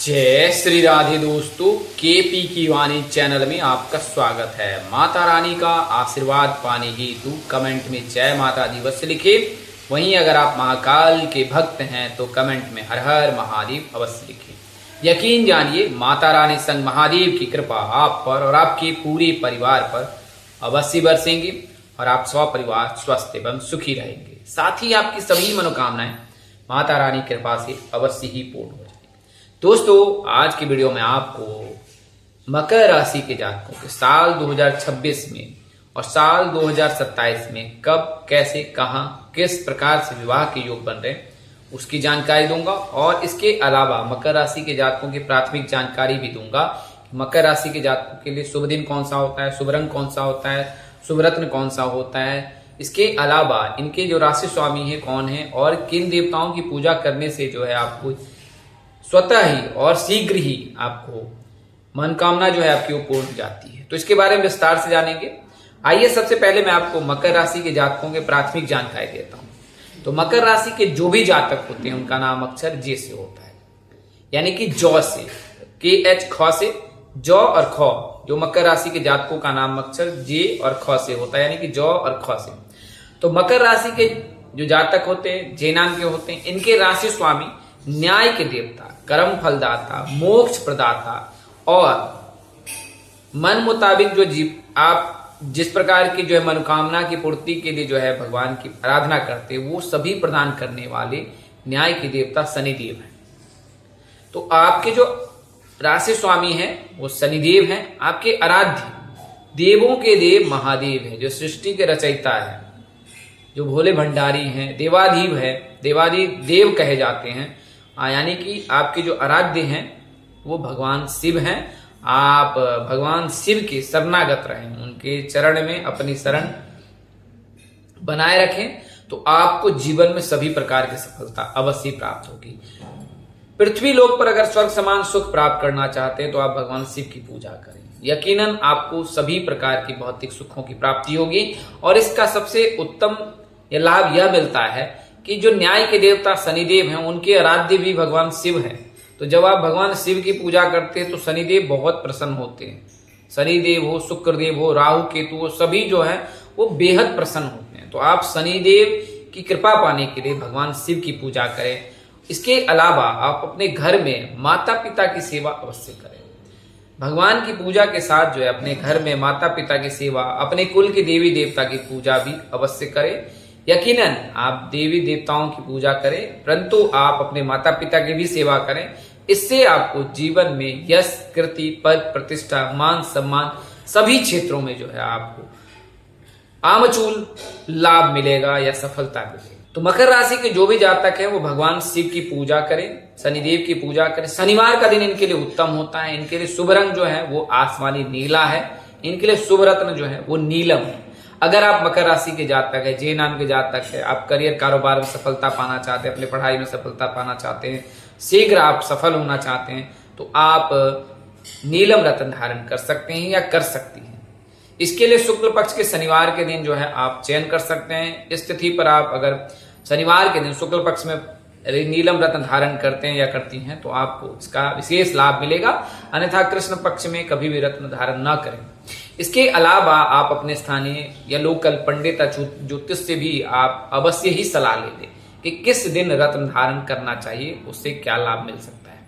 जय श्री राधे दोस्तों, केपी की वाणी चैनल में आपका स्वागत है। माता रानी का आशीर्वाद पाने हेतु कमेंट में जय माता दी अवश्य लिखे। वहीं अगर आप महाकाल के भक्त हैं तो कमेंट में हर हर महादेव अवश्य लिखे। यकीन जानिए माता रानी संग महादेव की कृपा आप पर और आपके पूरे परिवार पर अवश्य बरसेंगे और आप सपरिवार स्वस्थ एवं सुखी रहेंगे। साथ ही आपकी सभी मनोकामनाएं माता रानी कृपा से अवश्य ही पूर्ण हो जाएंगी। दोस्तों, आज की वीडियो में आपको मकर राशि के जातकों के साल 2026 में और साल 2027 में कब, कैसे, कहां, किस प्रकार से विवाह के योग बन रहे हैं उसकी जानकारी दूंगा। और इसके अलावा मकर राशि के जातकों की प्राथमिक जानकारी भी दूंगा। मकर राशि के जातकों के लिए शुभ दिन कौन सा होता है, शुभ रंग कौन सा होता है, शुभ रत्न कौन सा होता है। इसके अलावा इनके जो राशि स्वामी है कौन है और किन देवताओं की पूजा करने से जो है आपको स्वतः ही और शीघ्र ही आपको मनोकामना जो है आपकी वो पूर्ण जाती है, तो इसके बारे में विस्तार से जानेंगे। आइए सबसे पहले मैं आपको मकर राशि के जातकों के प्राथमिक जानकारी देता हूं। तो मकर राशि के जो भी जातक होते हैं उनका नाम अक्षर जे से होता है, यानी कि जौ से, KH ख से, जौ और ख। जो मकर राशि के जातकों का नाम अक्षर जे और ख से होता है, यानी कि जौ और ख से। तो मकर राशि के जो जातक होते हैं जे नाम के होते हैं, इनके राशि स्वामी न्याय के देवता, कर्म फलदाता, मोक्ष प्रदाता और मन मुताबिक जो जीव आप जिस प्रकार की जो है मनोकामना की पूर्ति के लिए जो है भगवान की आराधना करते हैं वो सभी प्रदान करने वाले न्याय के देवता शनिदेव हैं। तो आपके जो राशि स्वामी हैं वो शनिदेव हैं। आपके आराध्य देवों के देव महादेव हैं, जो सृष्टि के रचयिता है, जो भोले भंडारी हैं, देवाधीव है, देवाधि देव कहे जाते हैं। यानी कि आपके जो आराध्य हैं वो भगवान शिव हैं। आप भगवान शिव के शरणागत रहें, उनके चरण में अपनी शरण बनाए रखें, तो आपको जीवन में सभी प्रकार की सफलता अवश्य प्राप्त होगी। पृथ्वी लोक पर अगर स्वर्ग समान सुख प्राप्त करना चाहते हैं तो आप भगवान शिव की पूजा करें। यकीनन आपको सभी प्रकार की भौतिक सुखों की प्राप्ति होगी। और इसका सबसे उत्तम लाभ यह मिलता है कि जो न्याय के देवता शनिदेव हैं उनके आराध्य भी भगवान शिव हैं। तो जब आप भगवान शिव की पूजा करते हैं तो शनिदेव बहुत प्रसन्न होते हैं। शनिदेव हो, शुक्रदेव हो, राहु केतु हो, सभी जो है वो बेहद प्रसन्न होते हैं। तो आप शनिदेव की कृपा पाने के लिए भगवान शिव की पूजा करें। इसके अलावा आप अपने घर में माता पिता की सेवा अवश्य करें। भगवान की पूजा के साथ जो है अपने घर में माता पिता की सेवा, अपने कुल के देवी देवता की पूजा भी अवश्य करें। यकीनन आप देवी देवताओं की पूजा करें, परंतु आप अपने माता पिता की भी सेवा करें। इससे आपको जीवन में यश, कीर्ति, पद, प्रतिष्ठा, मान सम्मान सभी क्षेत्रों में जो है आपको आमचूल लाभ मिलेगा या सफलता मिलेगी। तो मकर राशि के जो भी जातक हैं वो भगवान शिव की पूजा करें, शनिदेव की पूजा करें। शनिवार का दिन इनके लिए उत्तम होता है। इनके लिए शुभ रंग जो है वो आसमानी नीला है। इनके लिए शुभ रत्न जो है वो नीलम है। अगर आप मकर राशि के जातक है, जे नाम के जातक है, आप करियर कारोबार में सफलता पाना चाहते हैं, अपनी पढ़ाई में सफलता पाना चाहते हैं, शीघ्र आप सफल होना चाहते हैं, तो आप नीलम रत्न धारण कर सकते हैं या कर सकती हैं। इसके लिए शुक्ल पक्ष के शनिवार के दिन जो है आप चयन कर सकते हैं। इस तिथि पर आप अगर शनिवार के दिन शुक्ल पक्ष में नीलम रत्न धारण करते हैं या करती हैं तो आपको इसका विशेष लाभ मिलेगा। अन्यथा कृष्ण पक्ष में कभी भी रत्न धारण न करें। इसके अलावा आप अपने स्थानीय या लोकल पंडित ज्योतिष से भी आप अवश्य ही सलाह ले लें कि किस दिन रत्न धारण करना चाहिए, उससे क्या लाभ मिल सकता है।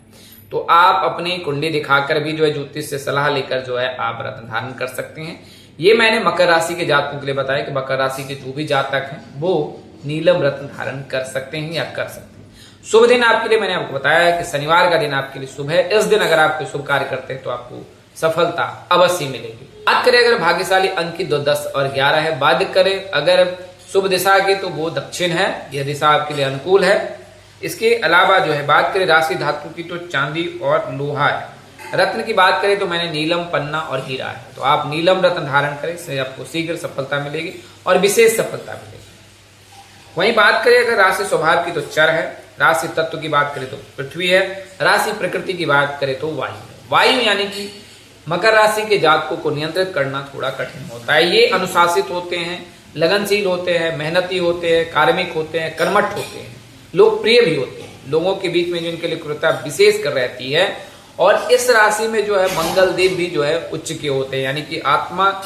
तो आप अपनी कुंडली दिखाकर भी जो है ज्योतिष से सलाह लेकर जो है आप रत्न धारण कर सकते हैं। ये मैंने मकर राशि के जातकों के लिए बताया कि मकर राशि के जो भी जातक हैं वो नीलम रत्न धारण कर सकते हैं या कर सकते हैं। शुभ दिन आपके लिए मैंने आपको बताया कि शनिवार का दिन आपके लिए शुभ है। इस दिन अगर आप कोई शुभ कार्य करते हैं तो आपको सफलता अवश्य मिलेगी। बात करें अगर भाग्यशाली अंक की 2, 10 और 11 है। बात करें अगर शुभ दिशा की तो वो दक्षिण है, यह दिशा आपके लिए अनुकूल है। इसके अलावा जो है बात करें राशि धातु की तो चांदी और लोहा है। रत्न की बात करें तो मैंने नीलम, पन्ना और हीरा है। तो आप नीलम रत्न धारण करें, इससे आपको शीघ्र सफलता मिलेगी और विशेष सफलता मिलेगी। वहीं बात करें अगर राशि स्वभाव की तो चर है। राशि तत्व की बात करें तो पृथ्वी है। राशि प्रकृति की बात करें तो वायु है। वायु यानी कि मकर राशि के जातकों को नियंत्रित करना थोड़ा कठिन होता है। ये अनुशासित होते हैं, लगनशील होते हैं, मेहनती होते हैं, कार्मिक होते हैं, कर्मठ होते हैं, लोकप्रिय भी होते हैं। लोगों के बीच में जिनके लिए कृपा विशेष कर रहती है। और इस राशि में जो है मंगल देव भी जो है उच्च के होते हैं, यानी कि आत्मा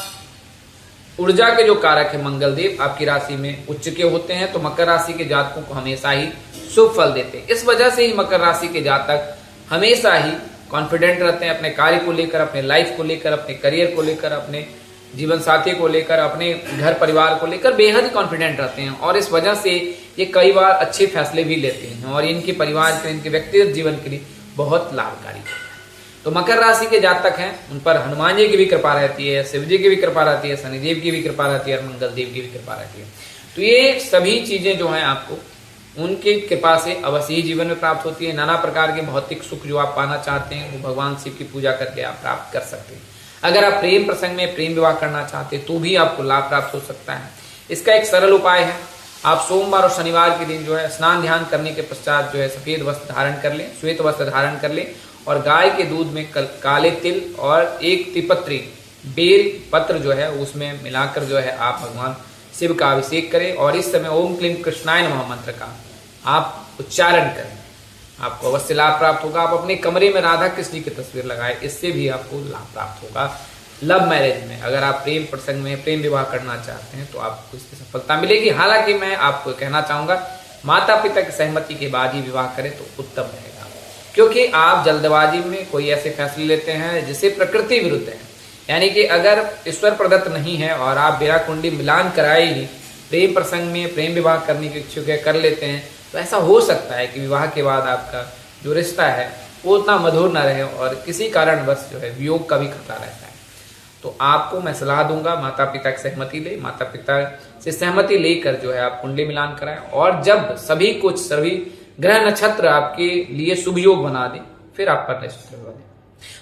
ऊर्जा के जो कारक है मंगल देव आपकी राशि में उच्च के होते हैं। तो मकर राशि के जातकों को हमेशा ही शुभ फल देते हैं। इस वजह से ही मकर राशि के जातक हमेशा ही कॉन्फिडेंट रहते हैं अपने कार्य को लेकर, अपने लाइफ को लेकर, अपने करियर को लेकर, अपने जीवन साथी को लेकर, अपने घर परिवार को लेकर बेहद ही कॉन्फिडेंट रहते हैं। और इस वजह से ये कई बार अच्छे फैसले भी लेते हैं और इनके परिवार के, इनके व्यक्तिगत जीवन के लिए बहुत लाभकारी है। तो मकर राशि के जातक हैं उन पर हनुमान जी की भी कृपा रहती है, शिव जी की भी कृपा रहती है, शनिदेव की भी कृपा रहती है और मंगल देव की भी कृपा रहती है। तो ये सभी चीजें जो हैं आपको उनकी कृपा से अवश्य ही जीवन में प्राप्त होती है। नाना प्रकार के भौतिक सुख जो आप पाना चाहते हैं वो भगवान शिव की पूजा करके आप प्राप्त कर सकते हैं। अगर आप प्रेम प्रसंग में प्रेम विवाह करना चाहते हैं तो भी आपको लाभ प्राप्त हो सकता है। इसका एक सरल उपाय है, आप सोमवार और शनिवार के दिन जो है स्नान ध्यान करने के पश्चात जो है सफेद वस्त्र धारण कर लें, श्वेत वस्त्र धारण कर लें और गाय के दूध में काले तिल और एक त्रिपत्री बेल पत्र जो है उसमें मिलाकर जो है आप भगवान शिव का अभिषेक करें और इस समय ओम क्लीम कृष्णाय नमः मंत्र का आप उच्चारण करें, आपको अवश्य लाभ प्राप्त होगा। आप अपने कमरे में राधा कृष्ण की तस्वीर लगाएं, इससे भी आपको लाभ प्राप्त होगा। लव मैरिज में अगर आप प्रेम प्रसंग में प्रेम विवाह करना चाहते हैं तो आपको इसकी सफलता मिलेगी। हालांकि मैं आपको कहना चाहूंगा माता पिता की सहमति के बाद ही विवाह करें तो उत्तम रहेगा, क्योंकि आप जल्दबाजी में कोई ऐसे फैसले लेते हैं जिसे प्रकृति विरुद्ध है। यानी कि अगर ईश्वर प्रदत्त नहीं है और आप बिना कुंडली मिलान कराए ही प्रेम प्रसंग में प्रेम विवाह करने के इच्छुक कर लेते हैं तो ऐसा हो सकता है कि विवाह के बाद आपका जो रिश्ता है वो उतना मधुर न रहे और किसी कारणवश जो है वियोग का भी खतरा रहता है। तो आपको मैं सलाह दूंगा माता पिता की सहमति ले, माता पिता से सहमति लेकर जो है आप कुंडली मिलान कराएं और जब सभी ग्रह नक्षत्र आपके लिए शुभ योग बना दें फिर आप पर नक्षत्र बना दें।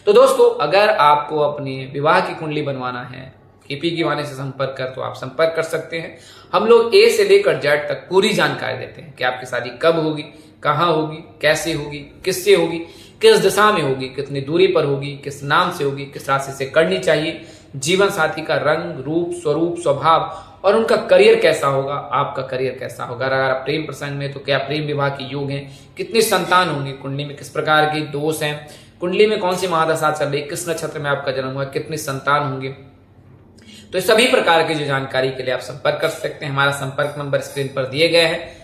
तो दोस्तों अगर आपको अपने विवाह की कुंडली बनवाना है केपी की वाणी से संपर्क कर तो आप संपर्क कर सकते हैं। हम लोग ए से लेकर जेड तक पूरी जानकारी देते हैं कि आपकी शादी कब होगी, कहाँ होगी, कैसे होगी, किससे होगी, किस दिशा में होगी, कितनी दूरी पर होगी, किस नाम से होगी, किस राशि से करनी चाहिए, जीवन साथी का रंग रूप स्वरूप स्वभाव और उनका करियर कैसा होगा, आपका करियर कैसा होगा। अगर आप प्रेम प्रसंग में तो क्या प्रेम विवाह के योग हैं, कितनी संतान होंगे, कुंडली में किस प्रकार के दोष हैं, कुंडली में कौन सी महादशा चल रही, किस नक्षत्र में आपका जन्म हुआ, कितनी संतान होंगे। तो इस सभी प्रकार की जो जानकारी के लिए आप संपर्क कर सकते हैं। हमारा संपर्क नंबर स्क्रीन पर दिए गए हैं,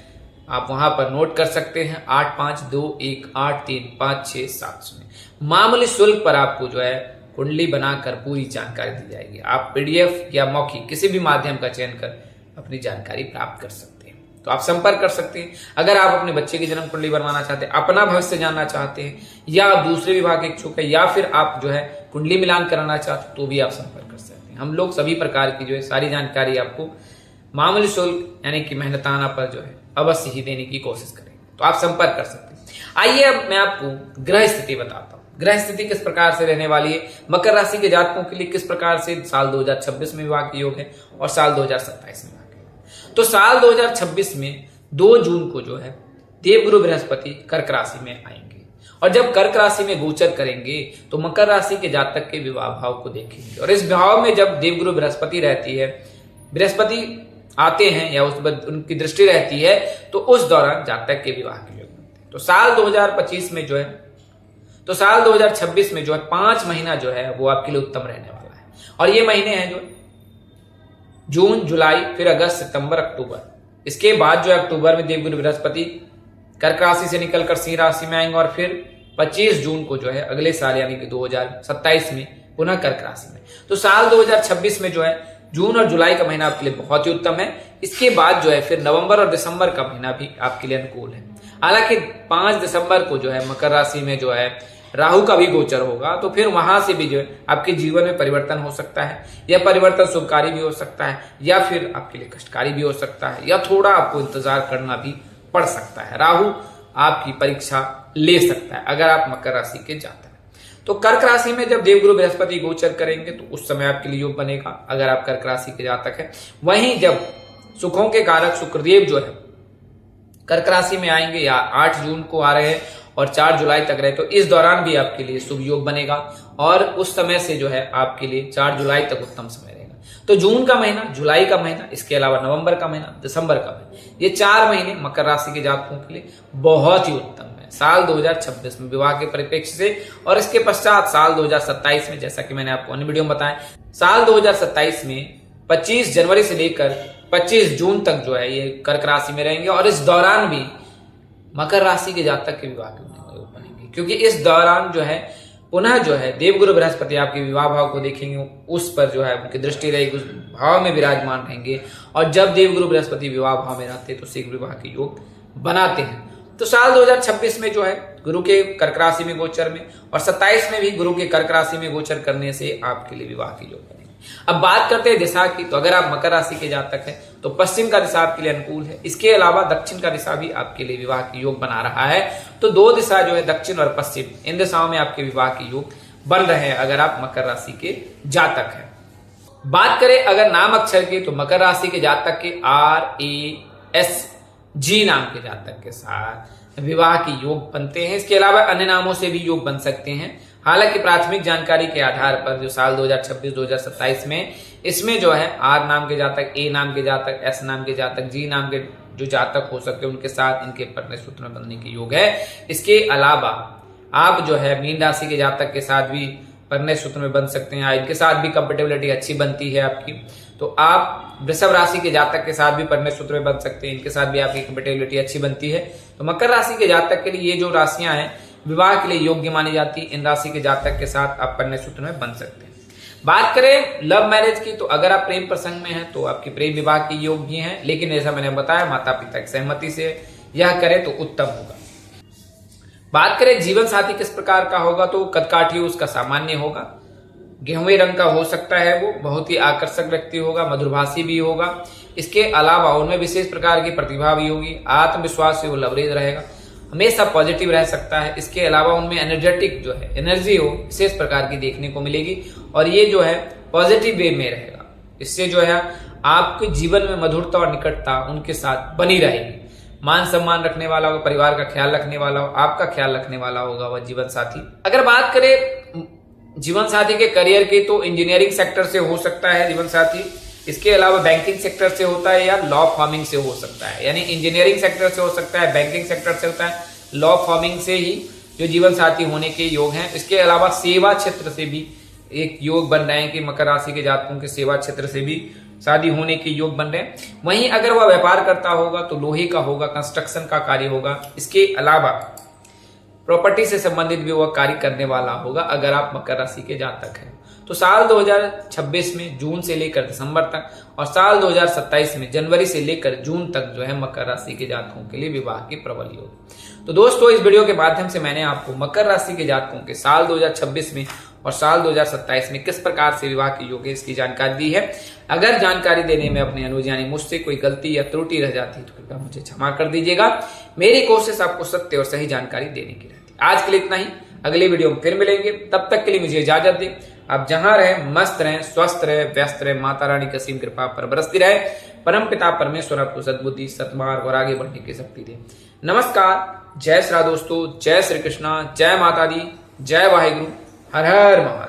आप वहां पर नोट कर सकते हैं 8521835670। मामूली शुल्क पर आपको जो है कुंडली बनाकर पूरी जानकारी दी जाएगी। आप पीडीएफ या मौखिक किसी भी माध्यम का चयन कर अपनी जानकारी प्राप्त कर सकते हैं। तो आप संपर्क कर सकते हैं। अगर आप अपने बच्चे की जन्म कुंडली बनवाना चाहते हैं, अपना भविष्य जानना चाहते हैं या आप दूसरे विभाग के इच्छुक है या फिर आप जो है कुंडली मिलान कराना चाहते हैं तो भी आप संपर्क कर सकते हैं। हम लोग सभी प्रकार की जो है सारी जानकारी आपको मामूली शुल्क यानी कि मेहनताना पर जो है अवश्य ही देने की कोशिश करेंगे। तो आप संपर्क कर सकते हैं। आइए अब मैं आपको ग्रह स्थिति बताता हूँ। ग्रह स्थिति किस प्रकार से रहने वाली है, मकर राशि के जातकों के लिए किस प्रकार से साल 2026 में विवाह के योग है और साल 2027 में विवाह के योग। तो साल 2026 में 2 जून को जो है देवगुरु बृहस्पति कर्क राशि में आएंगे और जब कर्क राशि में गोचर करेंगे तो मकर राशि के जातक के विवाह भाव को देखेंगे और इस भाव में जब देवगुरु बृहस्पति रहती है, बृहस्पति आते हैं या उस पर उनकी दृष्टि रहती है तो उस दौरान जातक के विवाह के योग बनते हैं। तो साल 2025 में जो है तो साल 2026 में जो है 5 महीना जो है वो आपके लिए उत्तम रहने वाला है और ये महीने हैं जो जून जुलाई फिर अगस्त सितंबर अक्टूबर। इसके बाद जो है अक्टूबर में देवगुरु बृहस्पति कर्क राशि से निकलकर सिंह राशि में आएंगे और फिर 25 जून को जो है अगले साल यानी कि 2027 में पुनः कर्क राशि में। तो साल 2026 में जो है जून और जुलाई का महीना आपके लिए बहुत ही उत्तम है। इसके बाद जो है फिर नवंबर और दिसंबर का महीना भी आपके लिए अनुकूल है। हालांकि 5 दिसंबर को जो है मकर राशि में जो है राहु का भी गोचर होगा तो फिर वहां से भी जो है आपके जीवन में परिवर्तन हो सकता है। यह परिवर्तन शुभकारी भी हो सकता है या फिर आपके लिए कष्टकारी भी हो सकता है या थोड़ा आपको इंतजार करना भी पड़ सकता है। राहु आपकी परीक्षा ले सकता है अगर आप मकर राशि के जातक हैं। तो कर्क राशि में जब देवगुरु बृहस्पति गोचर करेंगे तो उस समय आपके लिए योग बनेगा अगर आप कर्क राशि के जातक हैं। वहीं जब सुखों के कारक शुक्रदेव जो है कर्क राशि में आएंगे या 8 जून को आ रहे हैं और 4 जुलाई तक रहे तो इस दौरान भी आपके लिए शुभ योग बनेगा और उस समय से जो है आपके लिए 4 जुलाई तक उत्तम समय रहेगा। तो जून का महीना, जुलाई का महीना, इसके अलावा नवंबर का महीना, दिसंबर का महीना, ये 4 महीने मकर राशि के जातकों के लिए बहुत ही उत्तम। में, साल 2026 में विवाह के परिप्रेक्ष्य से। और इसके पश्चात साल 2027 में, जैसा कि मैंने आपको अन्य वीडियो में बताया, साल 2027 में 25 जनवरी से लेकर 25 जून तक जो है ये कर्क राशि में रहेंगे। और इस दौरान भी मकर राशि के जातक के विवाह के योग बनेंगे, क्योंकि इस दौरान जो है पुनः जो है देवगुरु बृहस्पति आपके विवाह भाव को देखेंगे, उस पर जो है उनकी दृष्टि रहेगी, उस भाव में विराजमान रहेंगे। और जब देवगुरु बृहस्पति विवाह भाव में रहते हैं तो शीघ्र विवाह के योग बनाते हैं। तो साल 2026 में जो है गुरु के कर्क राशि में गोचर में, और 27 में भी गुरु के कर्क राशि में गोचर करने से आपके लिए विवाह के योग बनेंगे। अब बात करते हैं दिशा की, तो अगर आप मकर राशि के जातक हैं तो पश्चिम का दिशा आपके लिए अनुकूल है। इसके अलावा दक्षिण का दिशा भी आपके लिए विवाह के योग बना रहा है। तो दो दिशा जो है दक्षिण और पश्चिम, इन दिशाओं में आपके विवाह के योग बन रहे हैं अगर आप मकर राशि के जातक हैं। बात करें अगर नाम अक्षर की, तो मकर राशि के जातक के RASG नाम के जातक के साथ विवाह के योग बनते हैं। इसके अलावा अन्य नामों से भी योग बन सकते हैं। हालांकि प्राथमिक जानकारी के आधार पर जो साल 2026-2027 में इसमें जो है R नाम के जातक, A नाम के जातक, S नाम के जातक, G नाम के जो जातक हो सकते हैं उनके साथ इनके परिणय सूत्र में बनने के योग है। इसके अलावा आप जो है मीन राशि के जातक के साथ भी परिणय सूत्र में बन सकते हैं, इनके साथ भी कंपेटेबिलिटी अच्छी बनती है आपकी। तो आप वृषभ राशि के जातक के साथ भी परिणय सूत्र में बन सकते हैं, इनके साथ भी आपकी कंपेटेबिलिटी अच्छी बनती है। तो मकर राशि के जातक के लिए ये जो राशियां हैं विवाह के लिए योग्य मानी जाती है। इन राशि के जातक के साथ आप परिणय सूत्र में बन सकते हैं। बात करें लव मैरिज की, तो अगर आप प्रेम प्रसंग में हैं तो आपकी प्रेम विवाह के योग भी हैं, लेकिन जैसा मैंने बताया माता पिता की सहमति से यह करें तो उत्तम होगा। बात करें जीवन साथी किस प्रकार का होगा, तो कदकाठी उसका सामान्य होगा, गेहूं रंग का हो सकता है, वो बहुत ही आकर्षक व्यक्ति होगा, मधुरभाषी भी होगा। इसके अलावा उनमें विशेष प्रकार की प्रतिभा भी होगी, आत्मविश्वास से वो लवरेज रहेगा, हमेशा पॉजिटिव रह सकता है। इसके अलावा उनमें एनर्जेटिक जो है एनर्जी हो विशेष प्रकार की देखने को मिलेगी, और ये जो है पॉजिटिव वे में रहेगा। इससे जो है आपके जीवन में मधुरता और निकटता उनके साथ बनी रहेगी। मान सम्मान रखने वाला होगा, परिवार का ख्याल रखने वाला हो, आपका ख्याल रखने वाला होगा वह जीवन साथी। अगर बात करें जीवन साथी के करियर की, तो इंजीनियरिंग सेक्टर से हो सकता है जीवन साथी। इसके अलावा बैंकिंग सेक्टर से होता है या लॉ फार्मिंग से हो सकता है, यानी इंजीनियरिंग सेक्टर से हो सकता है, बैंकिंग सेक्टर से होता है, लॉ फार्मिंग से ही जो जीवन साथी होने के योग हैं। इसके अलावा सेवा क्षेत्र से भी एक योग बन रहे हैं कि मकर राशि के जातकों के सेवा क्षेत्र से भी शादी होने के योग बन रहे हैं। वहीं अगर वह व्यापार करता होगा तो लोहे का होगा, कंस्ट्रक्शन का कार्य होगा। इसके अलावा प्रॉपर्टी से संबंधित भी वह कार्य करने वाला होगा अगर आप मकर राशि के जातक हैं। तो साल 2026 में जून से लेकर दिसंबर तक, और साल 2027 में जनवरी से लेकर जून तक जो है मकर राशि के जातकों के लिए विवाह के प्रबल योग। तो दोस्तों इस वीडियो के माध्यम से मैंने आपको मकर राशि के जातकों के साल 2026 में और साल 2027 में किस प्रकार से विवाह के योग है इसकी जानकारी दी है। अगर जानकारी देने में अपने अनुज यानी मुझसे कोई गलती या त्रुटि रह जाती है तो कृपया मुझे क्षमा कर दीजिएगा। मेरी कोशिश आपको सत्य और सही जानकारी देने की रहती है। आज के लिए इतना ही, अगले वीडियो में फिर मिलेंगे, तब तक के लिए मुझे इजाजत दें। आप जहां रहें मस्त रहें, स्वस्थ रहें, व्यस्त रहें, माता रानी की असीम कृपा पर बरसती रहे। परम पिता परमेश्वर आपको सद्बुद्धि, सत्मार्ग और आगे बढ़ने की शक्ति दे। नमस्कार, जय श्री दोस्तों, जय श्री कृष्णा, जय माता दी, जय वाहिगुरु, हर हर महादेव।